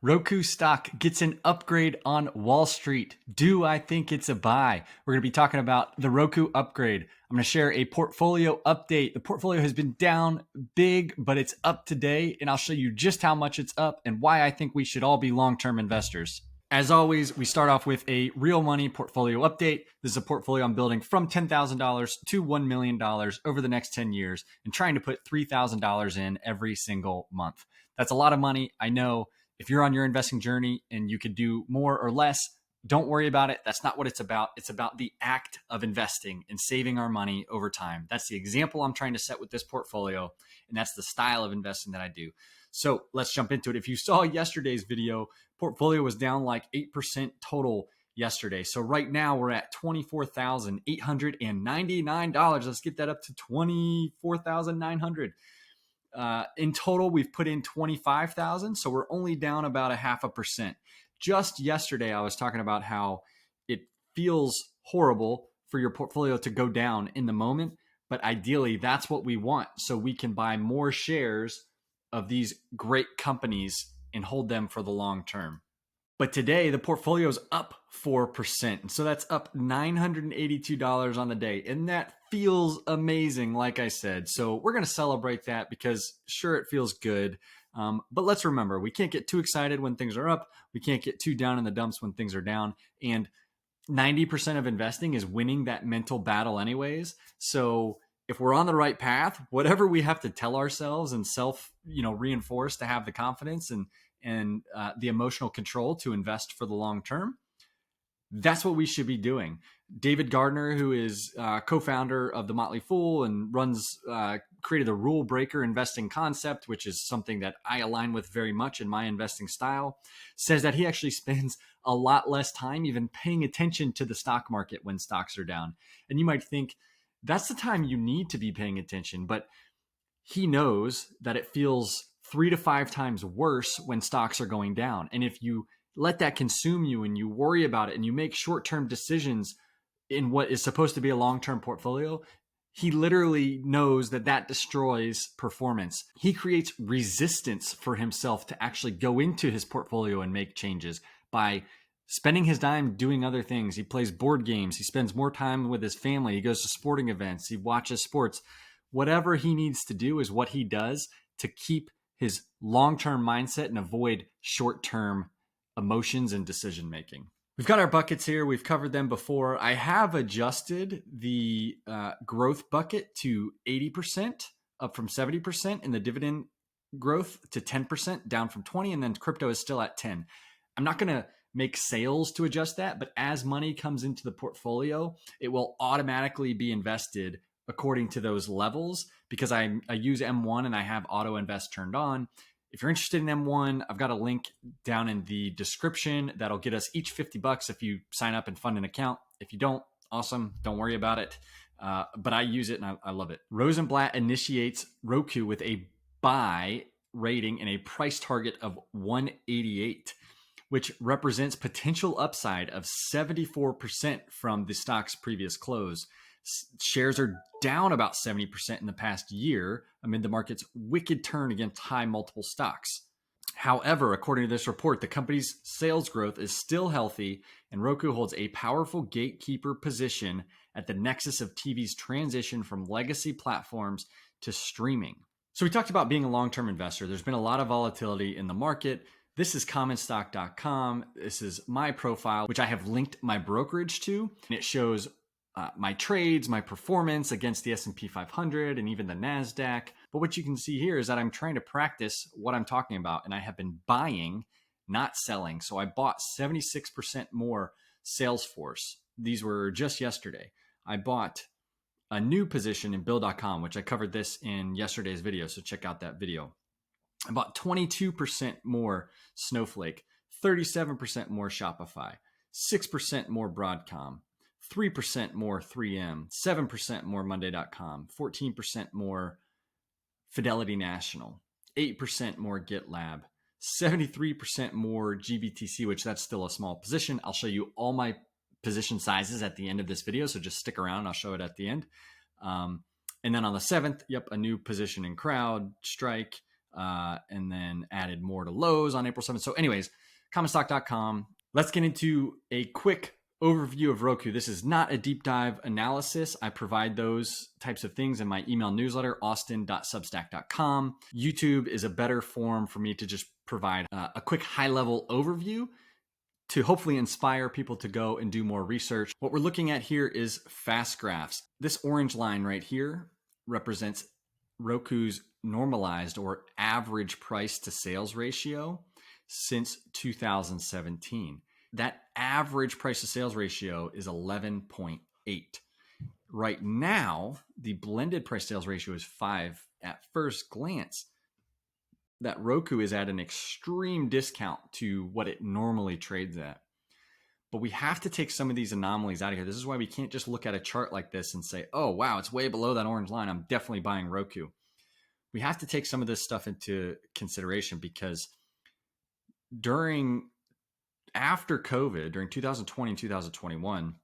Roku stock gets an upgrade on Wall Street. Do I think it's a buy? We're going to be talking about the Roku upgrade. I'm going to share a portfolio update. The portfolio has been down big, but it's up today, and I'll show you just how much it's up and why I think we should all be long-term investors. As always, we start off with a real money portfolio update. This is a portfolio I'm building from $10,000 to $1 million over the next 10 years and trying to put $3,000 in every single month. That's a lot of money, I know. If you're on your investing journey and you could do more or less, don't worry about it. That's not what it's about. It's about the act of investing and saving our money over time. That's the example I'm trying to set with this portfolio, and that's the style of investing that I do. So let's jump into it. If you saw yesterday's video, portfolio was down like 8% total yesterday. So right now we're at $24,899. Let's get that up to $24,900. In total, we've put in 25,000, so we're only down about 0.5%. Just yesterday, I was talking about how it feels horrible for your portfolio to go down in the moment, but ideally, that's what we want, so we can buy more shares of these great companies and hold them for the long term. But today, the portfolio is up 4%. And so that's up $982 on the day. And that feels amazing, like I said. So we're going to celebrate that because, sure, it feels good. But let's remember, we can't get too excited when things are up. We can't get too down in the dumps when things are down. And 90% of investing is winning that mental battle anyways. So if we're on the right path, whatever we have to tell ourselves and reinforce to have the confidence and the emotional control to invest for the long term, that's what we should be doing. David Gardner, who is co-founder of The Motley Fool and created the rule breaker investing concept, which is something that I align with very much in my investing style, says that he actually spends a lot less time even paying attention to the stock market when stocks are down. And you might think that's the time you need to be paying attention, but he knows that it feels 3 to 5 times worse when stocks are going down. And if you let that consume you and you worry about it and you make short-term decisions in what is supposed to be a long-term portfolio, he literally knows that that destroys performance. He creates resistance for himself to actually go into his portfolio and make changes by spending his time doing other things. He plays board games. He spends more time with his family. He goes to sporting events. He watches sports. Whatever he needs to do is what he does to keep his long-term mindset and avoid short-term emotions and decision-making. We've got our buckets here. We've covered them before. I have adjusted the growth bucket to 80%, up from 70%, and the dividend growth to 10%, down from 20%, and then crypto is still at 10%. I'm not going to make sales to adjust that, but as money comes into the portfolio, it will automatically be invested according to those levels because I use M1 and I have auto invest turned on. If you're interested in M1, I've got a link down in the description that'll get us each $50 if you sign up and fund an account. If you don't, awesome. Don't worry about it. But I use it and I love it. Rosenblatt initiates Roku with a buy rating and a price target of 188, which represents potential upside of 74% from the stock's previous close. Shares are down about 70% in the past year amid the market's wicked turn against high multiple stocks. However, according to this report, the company's sales growth is still healthy, and Roku holds a powerful gatekeeper position at the nexus of TV's transition from legacy platforms to streaming. So we talked about being a long-term investor. There's been a lot of volatility in the market. This is commonstock.com. This is my profile, which I have linked my brokerage to, and it shows my trades, my performance against the S&P 500 and even the NASDAQ. But what you can see here is that I'm trying to practice what I'm talking about, and I have been buying, not selling. So I bought 76% more Salesforce. These were just yesterday. I bought a new position in Bill.com, which I covered this in yesterday's video, so check out that video. I bought 22% more Snowflake, 37% more Shopify, 6% more Broadcom, 3% more 3M, 7% more Monday.com, 14% more Fidelity National, 8% more GitLab, 73% more GBTC, which that's still a small position. I'll show you all my position sizes at the end of this video, so just stick around. I'll show it at the end. And then on the 7th, a new position in CrowdStrike, and then added more to Lowe's on April 7th. So anyways, commonstock.com. Let's get into a quick overview of Roku. This is not a deep dive analysis. I provide those types of things in my email newsletter, austin.substack.com. YouTube is a better form for me to just provide a quick high-level overview to hopefully inspire people to go and do more research. What we're looking at here is fast graphs. This orange line right here represents Roku's normalized or average price to sales ratio since 2017. That average price to sales ratio is 11.8. Right now, the blended price sales ratio is 5. At first glance, that Roku is at an extreme discount to what it normally trades at. But we have to take some of these anomalies out of here. This is why we can't just look at a chart like this and say, oh, wow, it's way below that orange line. I'm definitely buying Roku. We have to take some of this stuff into consideration because after COVID, during 2020 and 2021,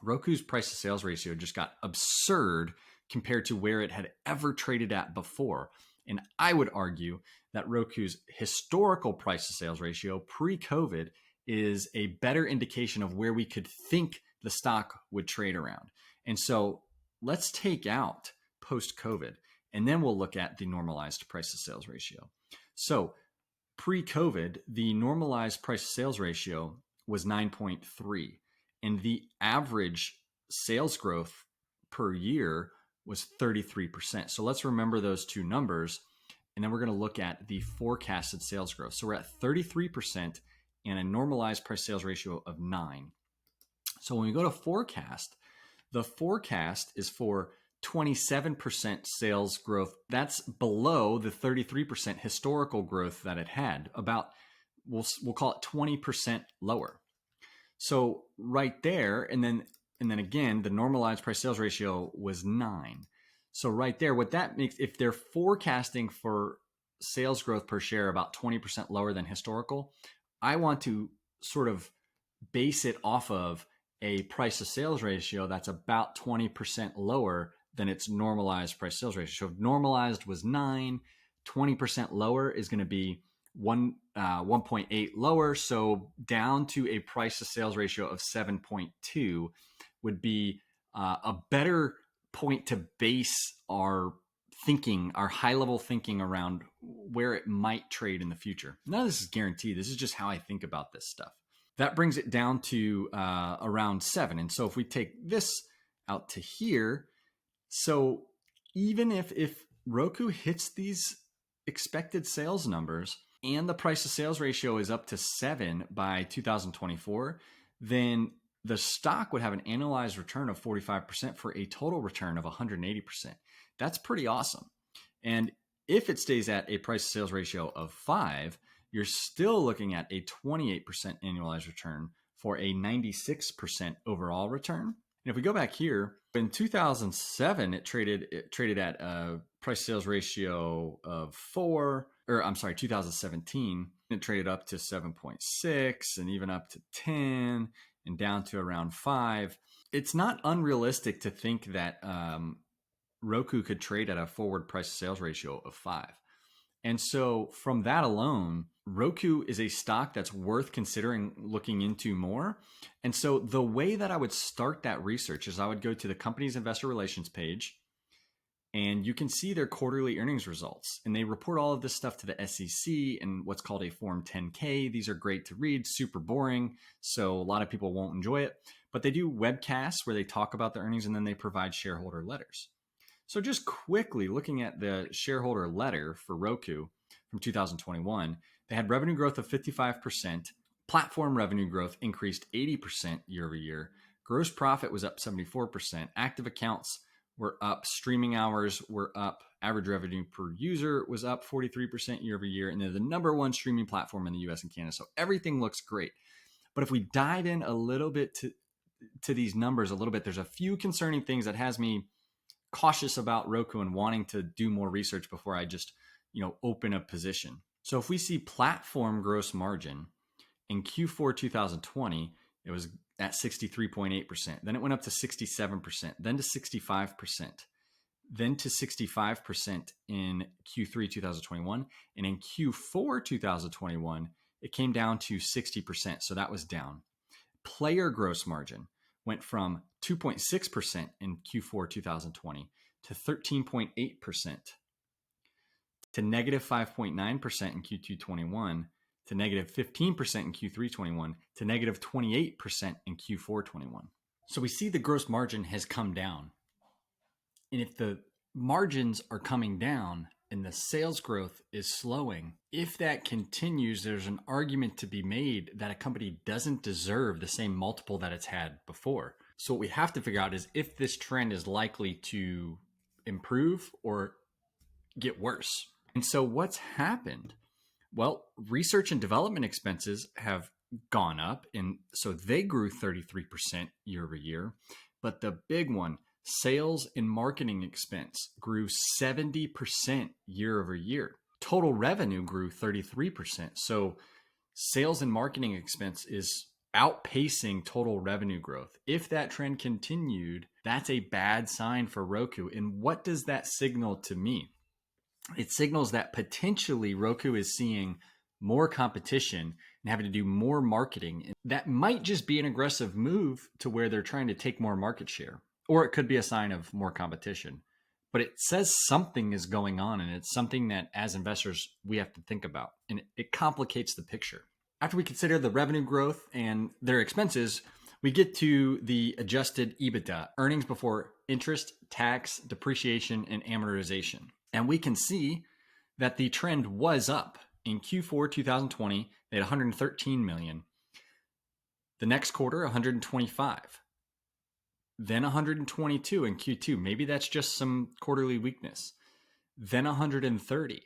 Roku's price to sales ratio just got absurd compared to where it had ever traded at before. And I would argue that Roku's historical price to sales ratio pre-COVID is a better indication of where we could think the stock would trade around. And so let's take out post-COVID, and then we'll look at the normalized price to sales ratio. So pre-COVID, the normalized price to sales ratio was 9.3, and the average sales growth per year was 33%. So let's remember those two numbers, and then we're going to look at the forecasted sales growth. So we're at 33% and a normalized price sales ratio of 9. So when we go to forecast, the forecast is for 27% sales growth. That's below the 33% historical growth that it had. About, we'll call it 20% lower. So right there, and then again, the normalized price sales ratio was 9. So right there, what that makes, if they're forecasting for sales growth per share about 20% lower than historical, I want to sort of base it off of a price to sales ratio that's about 20% lower than its normalized price sales ratio. So if normalized was 9, 20% lower is going to be 1.8 lower. So down to a price to sales ratio of 7.2 would be a better point to base our thinking, our high level thinking around where it might trade in the future. None of this is guaranteed. This is just how I think about this stuff. That brings it down to around 7. And so if we take this out to here, so even if Roku hits these expected sales numbers and the price to sales ratio is up to 7 by 2024, then the stock would have an annualized return of 45% for a total return of 180%. That's pretty awesome. And if it stays at a price to sales ratio of 5, you're still looking at a 28% annualized return for a 96% overall return. And if we go back here, in 2007, it traded at a price sales ratio of 4, or I'm sorry, 2017, it traded up to 7.6 and even up to 10 and down to around 5. It's not unrealistic to think that Roku could trade at a forward price sales ratio of 5. And so from that alone, Roku is a stock that's worth considering looking into more. And so the way that I would start that research is I would go to the company's investor relations page, and you can see their quarterly earnings results. And they report all of this stuff to the SEC and what's called a Form 10K. These are great to read, super boring, so a lot of people won't enjoy it. But they do webcasts where they talk about the earnings, and then they provide shareholder letters. So just quickly looking at the shareholder letter for Roku from 2021, they had revenue growth of 55%. Platform revenue growth increased 80% year over year. Gross profit was up 74%. Active accounts were up. Streaming hours were up. Average revenue per user was up 43% year over year. And they're the number one streaming platform in the US and Canada. So everything looks great. But if we dive in a little bit to these numbers a little bit, there's a few concerning things that has me cautious about Roku and wanting to do more research before I just, open a position. So if we see platform gross margin in Q4 2020, it was at 63.8%. Then it went up to 67%, then to 65%. then to 65% in Q3 2021. And in Q4 2021, it came down to 60%. So that was down. Player gross margin went from 2.6% in Q4 2020 to 13.8%, to negative 5.9% in Q2 21, to negative 15% in Q3 21, to negative 28% in Q4 21. So we see the gross margin has come down. And if the margins are coming down and the sales growth is slowing, if that continues, there's an argument to be made that a company doesn't deserve the same multiple that it's had before. So what we have to figure out is if this trend is likely to improve or get worse. And so what's happened? Well, research and development expenses have gone up, and so they grew 33% year over year. But the big one, sales and marketing expense, grew 70% year over year. Total revenue grew 33%. So sales and marketing expense is outpacing total revenue growth. If that trend continued, that's a bad sign for Roku. And what does that signal to me? It signals that potentially Roku is seeing more competition and having to do more marketing. That might just be an aggressive move to where they're trying to take more market share, or it could be a sign of more competition. But it says something is going on, and it's something that as investors we have to think about, and it complicates the picture. After we consider the revenue growth and their expenses, we get to the adjusted Ebitda, earnings before interest, tax, depreciation, and amortization. And we can see that the trend was up. In Q4 2020, they had 113 million. The next quarter, 125. Then 122 in Q2. Maybe that's just some quarterly weakness. Then 130.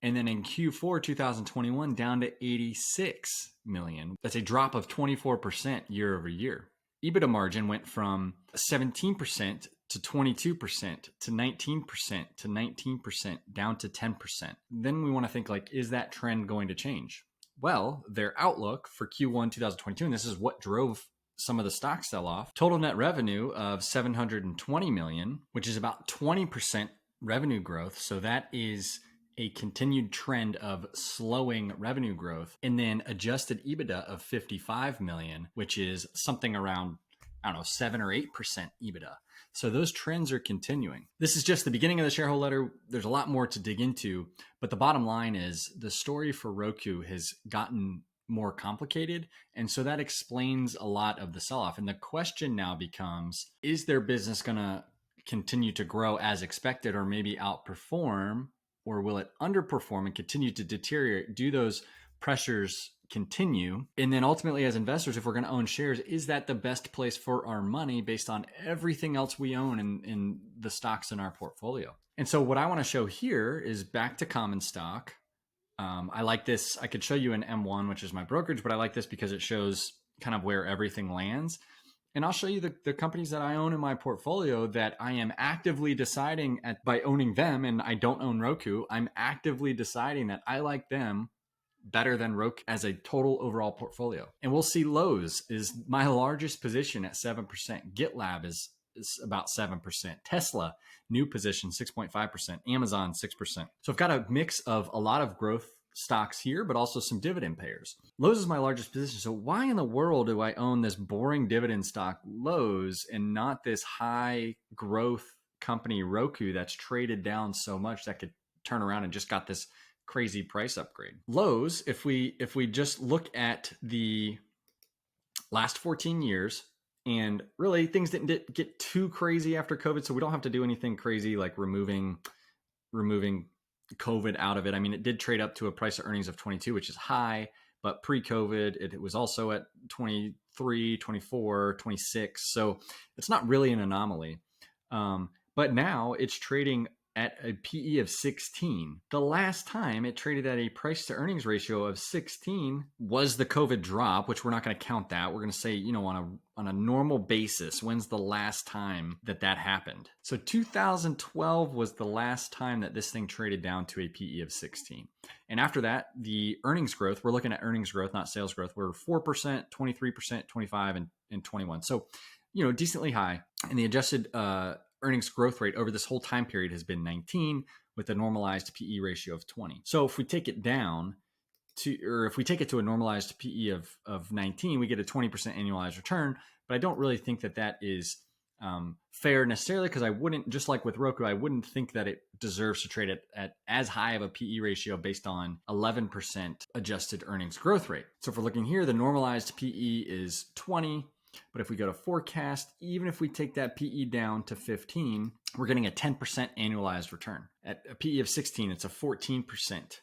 And then in Q4 2021, down to 86 million. That's a drop of 24% year over year. EBITDA margin went from 17% to 22% to 19% to 19%, down to 10%. Then we want to think, like, is that trend going to change? Well, their outlook for Q1 2022, and this is what drove some of the stock sell-off, total net revenue of 720 million, which is about 20% revenue growth. So that is a continued trend of slowing revenue growth. And then adjusted EBITDA of 55 million, which is something around, 7 or 8% EBITDA. So those trends are continuing. This is just the beginning of the shareholder letter. There's a lot more to dig into, but the bottom line is the story for Roku has gotten more complicated. And so that explains a lot of the sell-off. And the question now becomes, is their business going to continue to grow as expected, or maybe outperform, or will it underperform and continue to deteriorate? Do those pressures continue? And then ultimately, as investors, if we're going to own shares, is that the best place for our money based on everything else we own in the stocks in our portfolio? And so what I want to show here is back to common stock. I like this. I could show you an M1, which is my brokerage, but I like this because it shows kind of where everything lands. And I'll show you the companies that I own in my portfolio that I am actively deciding by owning them, and I don't own Roku, I'm actively deciding that I like them better than Roku as a total overall portfolio. And we'll see Lowe's is my largest position at 7%. GitLab is about 7%. Tesla, new position, 6.5%. Amazon, 6%. So I've got a mix of a lot of growth stocks here, but also some dividend payers. Lowe's is my largest position. So why in the world do I own this boring dividend stock, Lowe's, and not this high growth company, Roku, that's traded down so much that could turn around and just got this crazy price upgrade? Lowe's, if we just look at the last 14 years, and really things didn't get too crazy after COVID, so we don't have to do anything crazy like removing COVID out of it. I mean, it did trade up to a price of earnings of 22, which is high, but pre-COVID, it was also at 23, 24, 26. So it's not really an anomaly. But now it's trading at a PE of 16. The last time it traded at a price to earnings ratio of 16 was the COVID drop, which we're not going to count that. We're going to say, on a normal basis, when's the last time that happened? So 2012 was the last time that this thing traded down to a PE of 16. And after that, the earnings growth, we're looking at earnings growth, not sales growth, were 4%, 23%, 25, and 21. So, decently high. And the adjusted earnings growth rate over this whole time period has been 19 with a normalized PE ratio of 20. So if we take it down or if we take it to a normalized PE of 19, we get a 20% annualized return. But I don't really think that is fair necessarily, because I wouldn't, just like with Roku, I wouldn't think that it deserves to trade at as high of a PE ratio based on 11% adjusted earnings growth rate. So if we're looking here, the normalized PE is 20. But if we go to forecast, even if we take that PE down to 15, we're getting a 10% annualized return. At a PE of 16, it's a 14%.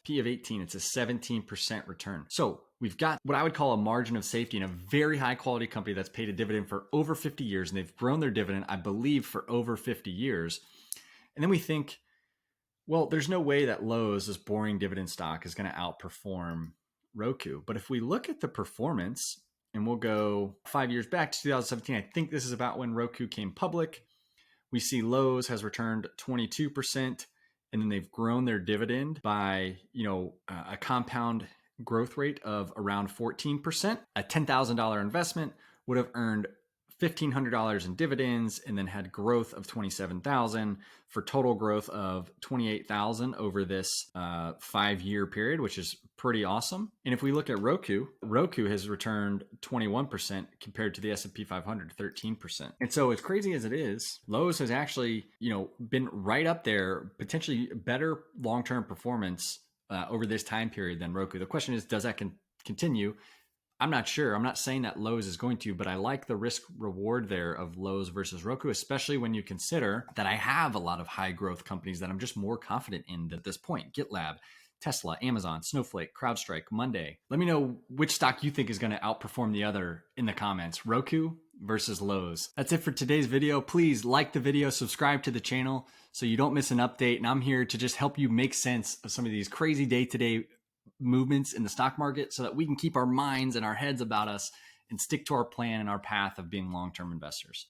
PE of 18, it's a 17% return. So we've got what I would call a margin of safety in a very high quality company that's paid a dividend for over 50 years. And they've grown their dividend, I believe, for over 50 years. And then we think, well, there's no way that Lowe's, this boring dividend stock, is going to outperform Roku. But if we look at the performance, and we'll go 5 years back to 2017. I think this is about when Roku came public. We see Lowe's has returned 22%, and then they've grown their dividend by, a compound growth rate of around 14%. A $10,000 investment would have earned $1,500 in dividends, and then had growth of $27,000 for total growth of $28,000 over this 5-year period, which is pretty awesome. And if we look at Roku has returned 21% compared to the S&P 500, 13%. And so as crazy as it is, Lowe's has actually, been right up there, potentially better long-term performance over this time period than Roku. The question is, does that continue? I'm not sure. I'm not saying that Lowe's is going to, but I like the risk reward there of Lowe's versus Roku, especially when you consider that I have a lot of high growth companies that I'm just more confident in at this point. GitLab, Tesla, Amazon, Snowflake, CrowdStrike, Monday. Let me know which stock you think is going to outperform the other in the comments, Roku versus Lowe's. That's it for today's video. Please like the video, subscribe to the channel so you don't miss an update. And I'm here to just help you make sense of some of these crazy day-to-day movements in the stock market so that we can keep our minds and our heads about us and stick to our plan and our path of being long-term investors.